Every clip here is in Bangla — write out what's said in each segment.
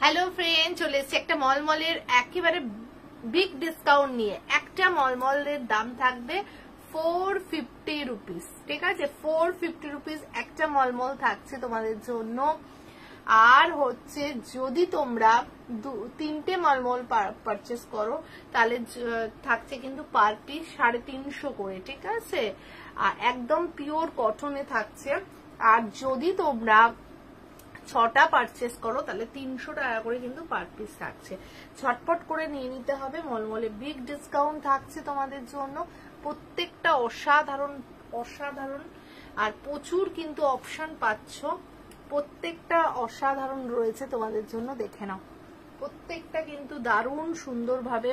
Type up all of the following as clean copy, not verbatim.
হ্যালো ফ্রেন্ড, চলে এসেছি একটা মলমলের একেবারে বিগ ডিসকাউন্ট নিয়ে। একটা মলমলের দাম থাকবে 450 রুপিস, ঠিক আছে? 450 রুপিস একটা মলমল থাকছে তোমাদের জন্য। আর হচ্ছে যদি তোমরা তিনটে মলমল পারচেস করো তাহলে থাকছে কিন্তু পার পিস 350 করে, ঠিক আছে? আর একদম পিওর কটনে থাকছে। আর যদি তোমরা 6টা পারচেস করো তাহলে 300 টাকা করে কিন্তু পার পিস থাকছে। ছটপট করে নিয়ে নিতে হবে, মলমলে বিগ ডিসকাউন্ট থাকছে তোমাদের জন্য। প্রত্যেকটা অসাধারণ অসাধারণ, আর প্রচুর কিন্তু অপশন পাচ্ছ। প্রত্যেকটা অসাধারণ রয়েছে তোমাদের জন্য, দেখে নাও। প্রত্যেকটা কিন্তু দারুণ সুন্দরভাবে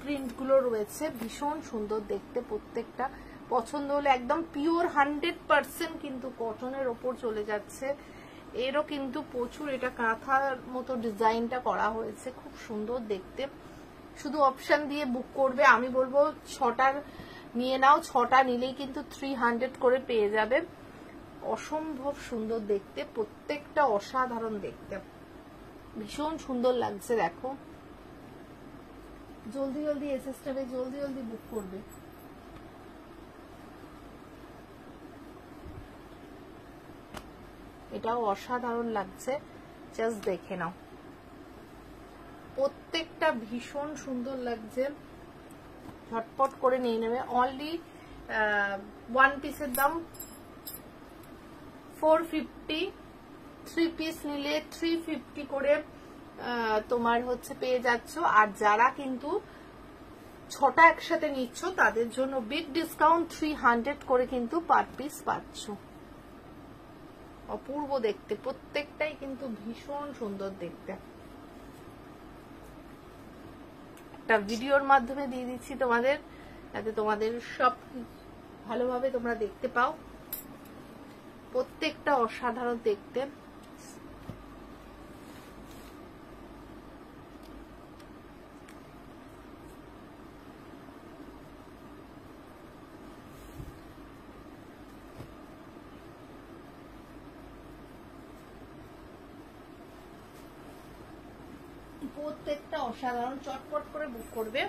প্রিন্টগুলো রয়েছে, ভীষণ সুন্দর দেখতে। প্রত্যেকটা পছন্দ হলে একদম পিওর 100% কিন্তু কটনের ওপর চলে যাচ্ছে। এরও কিন্তু প্রচুর, এটা কাঁথার মতো ডিজাইনটা করা হয়েছে, খুব সুন্দর দেখতে। শুধু অপশন দিয়ে বুক করবে, আমি বলবো 6টার নিয়ে নাও। 6টা নিলেই কিন্তু 300 করে পেয়ে যাবে। অসম্ভব সুন্দর দেখতে, প্রত্যেকটা অসাধারণ দেখতে, ভীষণ সুন্দর লাগছে। দেখো, জলদি জলদি এসএস নেবে, জলদি জলদি বুক করবে। এটাও অসাধারণ লাগছে, জাস্ট দেখে নাও। প্রত্যেকটা ভীষণ সুন্দর লাগছে, ঝটপট করে নিয়ে নেবে। অনলি ওয়ান পিসের দাম 450, 3 পিস নিলে 350 করে তোমার হচ্ছে পেয়ে যাচ্ছ। আর যারা কিন্তু 6টা একসাথে নিচ্ছ তাদের জন্য বিগ ডিসকাউন্ট, 300 করে কিন্তু পার পিস পাচ্ছ। অপূর্ব দেখতে, প্রত্যেকটাই কিন্তু ভীষণ সুন্দর দেখতে। একটা ভিডিওর মাধ্যমে দিয়ে দিচ্ছি তোমাদের, যাতে তোমাদের সব ভালোভাবে তোমরা দেখতে পাও। প্রত্যেকটা অসাধারণ দেখতে। প্রত্যেকটা অসাধারণ, চটপট করে বুক করবে।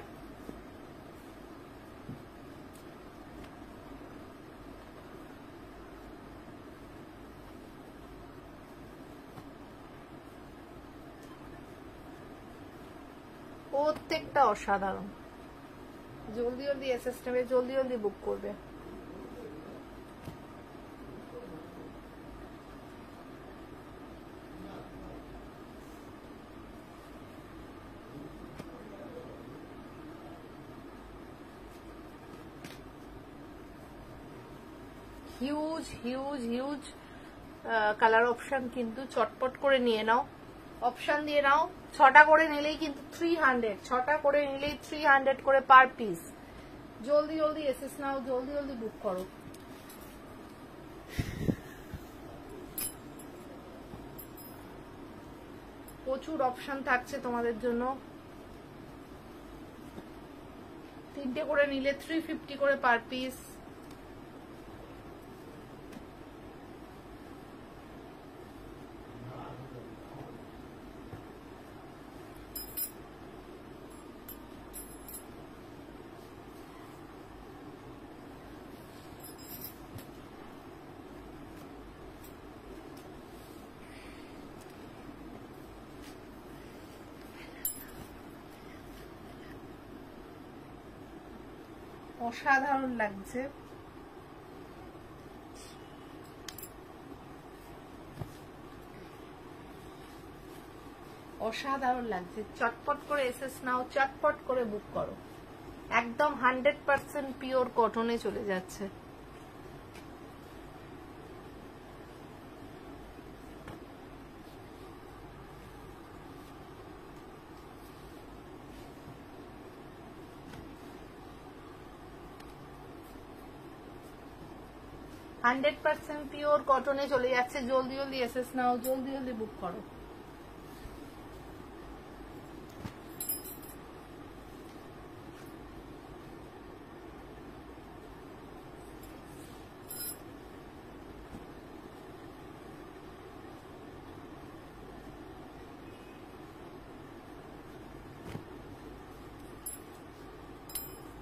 প্রত্যেকটা অসাধারণ, জলদি জলদি এসএস নেবে, জলদি জলদি বুক করবে। Huge huge huge colour option, কিন্তু চটপট করে নিয়ে নাও, অপশন দিয়ে নাও। 6টা করে নিলেই কিন্তু 300, 6টা করে নিলেই 300 করে পার পিস। জলদি জলদি এসএস নাও, জলদি জলদি বুক করো। প্রচুর অপশন থাকছে তোমাদের জন্য। 3টে করে নিলে 350 করে পার পিস। অসাধারণ লাগছে, অসাধারণ লাগছে। চটপট করে এসএস নাও, চটপট করে বুক করো। একদম 100% পিওর কটনে চলে যাচ্ছে। হান্ড্রেড পার্সেন্ট পিওর কটনে চলে যাচ্ছে। জলদি জলদি এসএস নাও, জলদি জলদি বুক করো।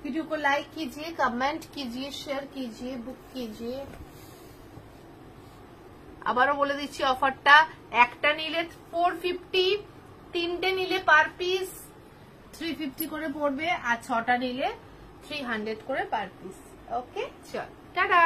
वीडियो को लाइक कीजिए, कमेंट कीजिए, शेयर कीजिए, बुक कीजिए। আবারও বলে দিচ্ছি অফারটা, একটা নিলে 450, তিনটে নিলে পার পিস 350 করে পড়বে, আর 6টা নিলে 300 করে পার পিস। ওকে, চল টাটা।